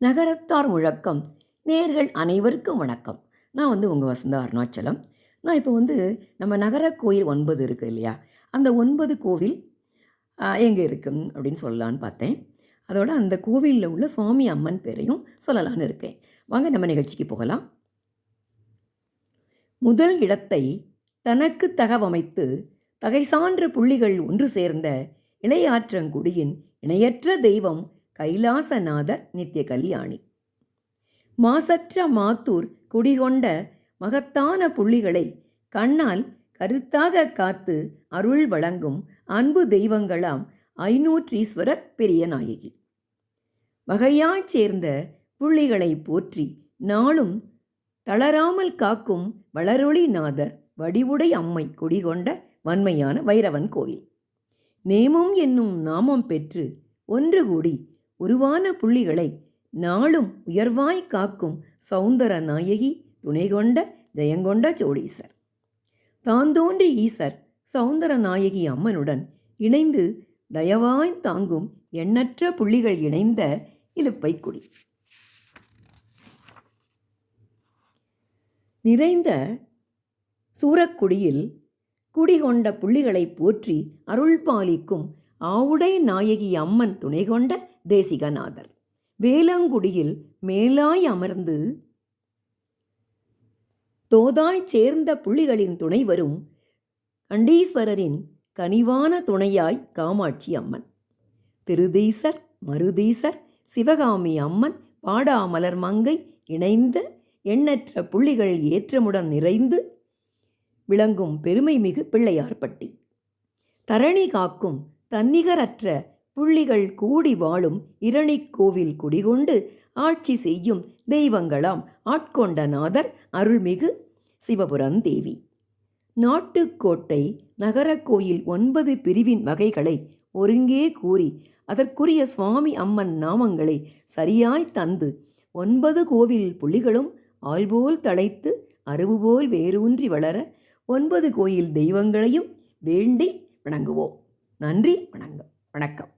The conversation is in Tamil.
நகரத்தார் முழக்கம். நேயர்கள் அனைவருக்கும் வணக்கம். நான் உங்கள் வசந்தா அருணாச்சலம். நான் இப்போ நம்ம நகர கோயில் 9 இருக்குது இல்லையா, அந்த 9 கோவில் எங்கே இருக்குது அப்படின்னு சொல்லலான்னு பார்த்தேன். அதோட அந்த கோவிலில் உள்ள சுவாமி அம்மன் பேரையும் சொல்லலான்னு இருக்கேன். வாங்க நம்ம நிகழ்ச்சிக்கு போகலாம். முதல் இடத்தை தனக்கு தகவமைத்து தகை சான்ற புள்ளிகள் ஒன்று சேர்ந்த இளையாற்றங்குடியின் இணையற்ற தெய்வம் கைலாசநாதர் நித்திய கல்யாணி. மாசற்ற மாத்தூர் குடிகொண்ட மகத்தான புள்ளிகளை கண்ணால் கருத்தாக காத்து அருள் வழங்கும் அன்பு தெய்வங்களாம் ஐநூற்றீஸ்வரர் பெரிய நாயகி. வகையாய்ச் சேர்ந்த புள்ளிகளை போற்றி நாளும் தளராமல் காக்கும் வளரொளிநாதர் வடிவுடை அம்மை குடிகொண்ட வன்மையான வைரவன் கோவில். நேமம் என்னும் நாமம் பெற்று ஒன்று கூடி உருவான புள்ளிகளை நாளும் உயர்வாய் காக்கும் சௌந்தர நாயகி துணை கொண்ட ஜெயங்கொண்ட சோழீசர். தாந்தோன்றி ஈசர் சௌந்தர நாயகி அம்மனுடன் இணைந்து தயவாய் தாங்கும் எண்ணற்ற புள்ளிகள் இணைந்த இலுப்பைக்குடி. நிறைந்த சூரக்குடியில் குடிகொண்ட புள்ளிகளை போற்றி அருள் பாலிக்கும் ஆவுடை நாயகி அம்மன் துணை கொண்ட தேசிகநாதர். வேளாங்குடியில் மேலாய் அமர்ந்து தோதாய் சேர்ந்த புள்ளிகளின் துணை வரும் கண்டீஸ்வரரின் கனிவான துணையாய் காமாட்சி அம்மன். திருதீசர் மருதீசர் சிவகாமி அம்மன் பாடாமலர் மங்கை இணைந்த எண்ணற்ற புள்ளிகள் ஏற்றமுடன் நிறைந்து விளங்கும் பெருமை மிகு பிள்ளையார்பட்டி. தரணி காக்கும் தன்னிகரற்ற புள்ளிகள் கூடி வாழும் இரணிக்கோவில் குடிகொண்டு ஆட்சி செய்யும் தெய்வங்களாம் ஆட்கொண்ட நாதர் அருள்மிகு சிவபுரந்தேவி. நாட்டுக்கோட்டை நகர கோயில் 9 பிரிவின் வகைகளை ஒருங்கே கூறி அதற்குரிய சுவாமி அம்மன் நாமங்களை சரியாய் தந்து 9 கோவில் புள்ளிகளும் ஆள்போல் தழைத்து அருவுபோல் வேரூன்றி வளர 9 கோயில் தெய்வங்களையும் வேண்டி வணங்குவோம். நன்றி, வணக்கம்.